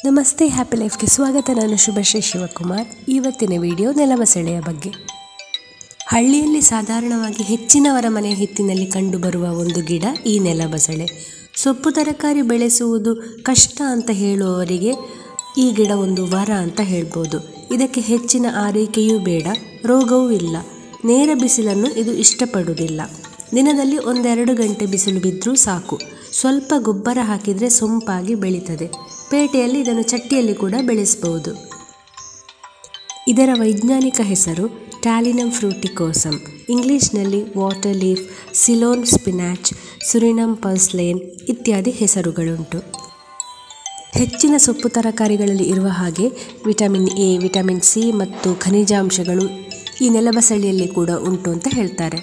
ನಮಸ್ತೆ, ಹ್ಯಾಪಿ ಲೈಫ್ಗೆ ಸ್ವಾಗತ. ನಾನು ಶುಭಶ್ರೀ ಶಿವಕುಮಾರ್. ಇವತ್ತಿನ ವಿಡಿಯೋ ನೆಲಬಸಳೆಯ ಬಗ್ಗೆ. ಹಳ್ಳಿಯಲ್ಲಿ ಸಾಧಾರಣವಾಗಿ ಹೆಚ್ಚಿನವರ ಮನೆ ಹಿತ್ತಿನಲ್ಲಿ ಕಂಡುಬರುವ ಒಂದು ಗಿಡ ಈ ನೆಲಬಸಳೆ. ಸೊಪ್ಪು ತರಕಾರಿ ಬೆಳೆಸುವುದು ಕಷ್ಟ ಅಂತ ಹೇಳುವವರಿಗೆ ಈ ಗಿಡ ಒಂದು ವರ ಅಂತ ಹೇಳ್ಬೋದು. ಇದಕ್ಕೆ ಹೆಚ್ಚಿನ ಆರೈಕೆಯೂ ಬೇಡ, ರೋಗವೂ ಇಲ್ಲ. ನೇರ ಬಿಸಿಲನ್ನು ಇದು ಇಷ್ಟಪಡುವುದಿಲ್ಲ. ದಿನದಲ್ಲಿ 1-2 ಗಂಟೆ ಬಿಸಿಲು ಬಿದ್ದರೂ ಸಾಕು. ಸ್ವಲ್ಪ ಗೊಬ್ಬರ ಹಾಕಿದರೆ ಸೊಂಪಾಗಿ ಬೆಳೀತದೆ. ಪೇಟೆಯಲ್ಲಿ ಇದನ್ನು ಚಟ್ಟಿಯಲ್ಲಿ ಕೂಡ ಬೆಳೆಸಬಹುದು. ಇದರ ವೈಜ್ಞಾನಿಕ ಹೆಸರು ಟ್ಯಾಲಿನಮ್ ಫ್ರೂಟಿಕೋಸಮ್. ಇಂಗ್ಲಿಷ್ನಲ್ಲಿ ವಾಟರ್ ಲೀಫ್, ಸಿಲೋನ್ ಸ್ಪಿನಾಚ್, ಸುರಿನಮ್ ಪರ್ಸ್ಲೇನ್ ಇತ್ಯಾದಿ ಹೆಸರುಗಳುಂಟು. ಹೆಚ್ಚಿನ ಸೊಪ್ಪು ತರಕಾರಿಗಳಲ್ಲಿ ಇರುವ ಹಾಗೆ ವಿಟಮಿನ್ ಎ, ವಿಟಮಿನ್ ಸಿ ಮತ್ತು ಖನಿಜಾಂಶಗಳು ಈ ನೆಲಬಸಳೆಯಲ್ಲಿ ಕೂಡ ಉಂಟು ಅಂತ ಹೇಳ್ತಾರೆ.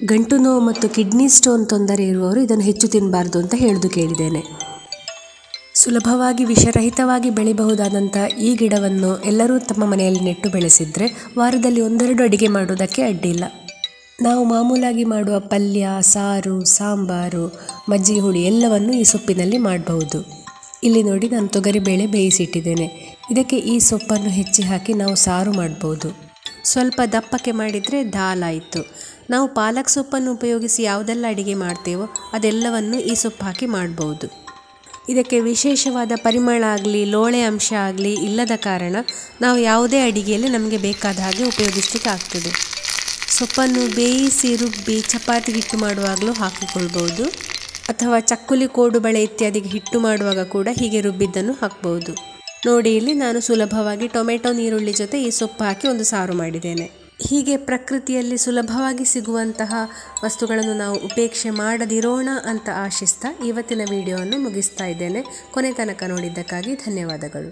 ಗಂಟು ನೋವು ಮತ್ತು ಕಿಡ್ನಿ ಸ್ಟೋನ್ ತೊಂದರೆ ಇರುವವರು ಇದನ್ನು ಹೆಚ್ಚು ತಿನ್ನಬಾರ್ದು ಅಂತ ಹೇಳೋದು ಕೇಳಿದ್ದೇನೆ. ಸುಲಭವಾಗಿ ವಿಷರಹಿತವಾಗಿ ಬೆಳೆಯಬಹುದಾದಂಥ ಈ ಗಿಡವನ್ನು ಎಲ್ಲರೂ ತಮ್ಮ ಮನೆಯಲ್ಲಿ ನೆಟ್ಟು ಬೆಳೆಸಿದರೆ ವಾರದಲ್ಲಿ 1-2 ಅಡಿಗೆ ಮಾಡೋದಕ್ಕೆ ಅಡ್ಡಿಲ್ಲ. ನಾವು ಮಾಮೂಲಾಗಿ ಮಾಡುವ ಪಲ್ಯ, ಸಾರು, ಸಾಂಬಾರು, ಮಜ್ಜಿಗೆ ಹುಳಿ ಎಲ್ಲವನ್ನು ಈ ಸೊಪ್ಪಿನಲ್ಲಿ ಮಾಡಬಹುದು. ಇಲ್ಲಿ ನೋಡಿ, ನಾನು ತೊಗರಿಬೇಳೆ ಬೇಯಿಸಿಟ್ಟಿದ್ದೇನೆ. ಇದಕ್ಕೆ ಈ ಸೊಪ್ಪನ್ನು ಹೆಚ್ಚಿ ಹಾಕಿ ನಾವು ಸಾರು ಮಾಡ್ಬೋದು. ಸ್ವಲ್ಪ ದಪ್ಪಕ್ಕೆ ಮಾಡಿದರೆ ದಾಲ್ ಆಯಿತು. ನಾವು ಪಾಲಕ್ ಸೊಪ್ಪನ್ನು ಉಪಯೋಗಿಸಿ ಯಾವುದೆಲ್ಲ ಅಡಿಗೆ ಮಾಡ್ತೇವೋ ಅದೆಲ್ಲವನ್ನು ಈ ಸೊಪ್ಪು ಹಾಕಿ ಮಾಡ್ಬೋದು. ಇದಕ್ಕೆ ವಿಶೇಷವಾದ ಪರಿಮಳ ಆಗಲಿ ಲೋಳೆ ಅಂಶ ಆಗಲಿ ಇಲ್ಲದ ಕಾರಣ ನಾವು ಯಾವುದೇ ಅಡಿಗೆಯಲ್ಲಿ ನಮಗೆ ಬೇಕಾದ ಹಾಗೆ ಉಪಯೋಗಿಸಲಿಕ್ಕೆ ಆಗ್ತದೆ. ಸೊಪ್ಪನ್ನು ಬೇಯಿಸಿ ರುಬ್ಬಿ ಚಪಾತಿ ಹಿಟ್ಟು ಮಾಡುವಾಗಲೂ ಹಾಕಿಕೊಳ್ಬೋದು, ಅಥವಾ ಚಕ್ಕುಲಿ, ಕೋಡು ಬಳೆ ಇತ್ಯಾದಿಗೆ ಹಿಟ್ಟು ಮಾಡುವಾಗ ಕೂಡ ಹೀಗೆ ರುಬ್ಬಿದ್ದನ್ನು ಹಾಕ್ಬೋದು. ನೋಡಿ, ಇಲ್ಲಿ ನಾನು ಸುಲಭವಾಗಿ ಟೊಮೆಟೊ ನೀರುಳ್ಳಿ ಜೊತೆ ಈ ಸೊಪ್ಪು ಹಾಕಿ ಒಂದು ಸಾರು ಮಾಡಿದ್ದೇನೆ. ಹೀಗೆ ಪ್ರಕೃತಿಯಲ್ಲಿ ಸುಲಭವಾಗಿ ಸಿಗುವಂತಹ ವಸ್ತುಗಳನ್ನು ನಾವು ಉಪೇಕ್ಷೆ ಮಾಡದಿರೋಣ ಅಂತ ಆಶಿಸ್ತಾ ಇವತ್ತಿನ ವಿಡಿಯೋವನ್ನು ಮುಗಿಸ್ತಾ ಇದ್ದೇನೆ. ಕೊನೆ ತನಕ ನೋಡಿದ್ದಕ್ಕಾಗಿ ಧನ್ಯವಾದಗಳು.